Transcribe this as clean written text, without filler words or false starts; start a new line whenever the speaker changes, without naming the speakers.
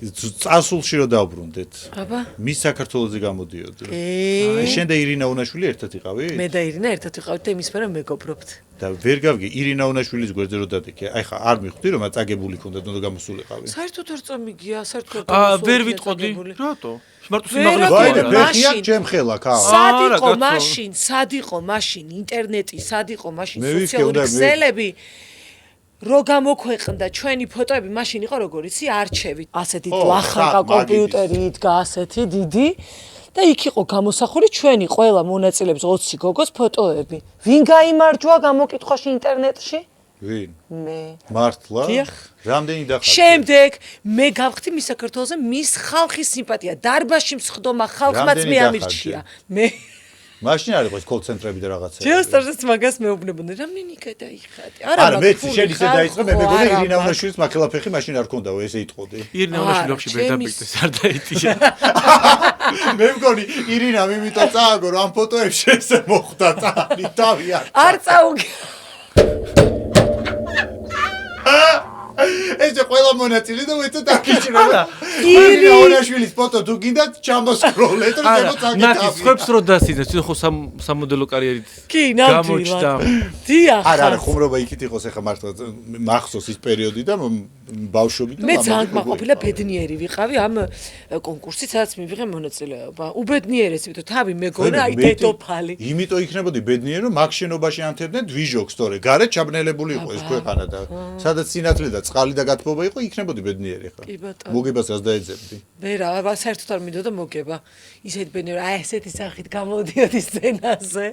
წასულში რო დავბრუნდეთ.
აბა.
მის საქართველოზე გამოდიოდ.
კი.
შენ და ირინა უნაშვილი ერთად იყავით?
მე და ირინა ერთად ვიყავით და იმის მერე მეგობრობთ.
და ვერ გავიგე ირინა უნაშვილის გვერდზე რო დადექე. აი ხა არ მიხვდი რომ წაგებული ქონდა და გამოსულიყავი.
საერთოდ არ წამიგია, საერთოდ
ვერ ვიტყოდი. რატო? მარტო
ვერ
სიმაღლე
ვაი,
ვიტყოდი.
ბეხია ჩემ ხელა ქა.
სად იყო მაშინ ინტერნეტი, სად იყო მაშინ
მე ვიქე,
სოციალური
უნდა მე-
ქსელები რო გამოქვეყნდა ჩვენი ფოტოები მაშინ იყო როგორ იცი არჩევით ასეთი ლახანკა კომპიუტერი იდგა ასეთი დიდი და იქ იყო გამოსახული ჩვენი ყველა მონაწილეების 20 გოგოს ფოტოები ვინ გაიმარჯვა გამოკითხვაში ინტერნეტში
ვინ?
მე
მართლა?
დიახ.
რამდენი დახარჯე?
შემდეგ მე გავხდი მის საქართველოზე მის ხალხის სიმპათია დარბაზში მსხდომა ხალხმაც
რამდენი
მე
დახარჯე?
ამირჩია მე
მაშინ არ იყო ეს კოლ-ცენტრები და რაღაცა.
ჯოსტარს მაგას მეუბნებოდი რამდენი გადაიხადი
არა მე შენ ისე დაიწყე მე მეგონა ირინა უნაშვილის მაკელაფეხი მაშინ არ ქონდაო ესე იტყოდი.
ირინა უნაშვილი ოქში ვერ დაბეჭდეს არ დაიტია.
მე მგონი ირინა მიმიტომ წააგო რომ ამ ფოტოებში ესე მოხვდა წაარი თავი
არ წაუგე
ეს ყველა მონაწილე და ვეცე დაგიჭირება.
ირინა
უნაშვილის ფოტო თუ გინდათ ჩამოსკროლეთ რომ ზემო წაგეთ.
ნაკი სხვებს რო დასიძეს თვითონ ხო სამოდელო კარიერით
კი
გამოჩნდა.
დიახ
არა ხუმრობა იქით იყოს ახლა მართლა მახსოვს ის პერიოდი და ბავშვობი და
მე ძალიან მაყოფილა ბედნიერი ვიყავი ამ კონკურსით სადაც მივიღე მონაწილეობა უბედნიერეს იმიტომ თავი მეგონა აი დედოფალი
იმიტომ იქნებოდი ბედნიერი რომ მაგ შენობაში ანთებდნენ დვიჟოქს თორე გარეთ ჩაბნელებული იყო ეს ქვეყანა და სადაც სინათლე და წყალი და გათბობა იყო იქნებოდი ბედნიერი ხა
კი ბატონო
მოგებას რას დაეძებდი
ვერა საერთოდ არ მინდოდა მოგება ისეთ ბედნიერი აი ესეთი სახით გამოდიოდი სცენაზე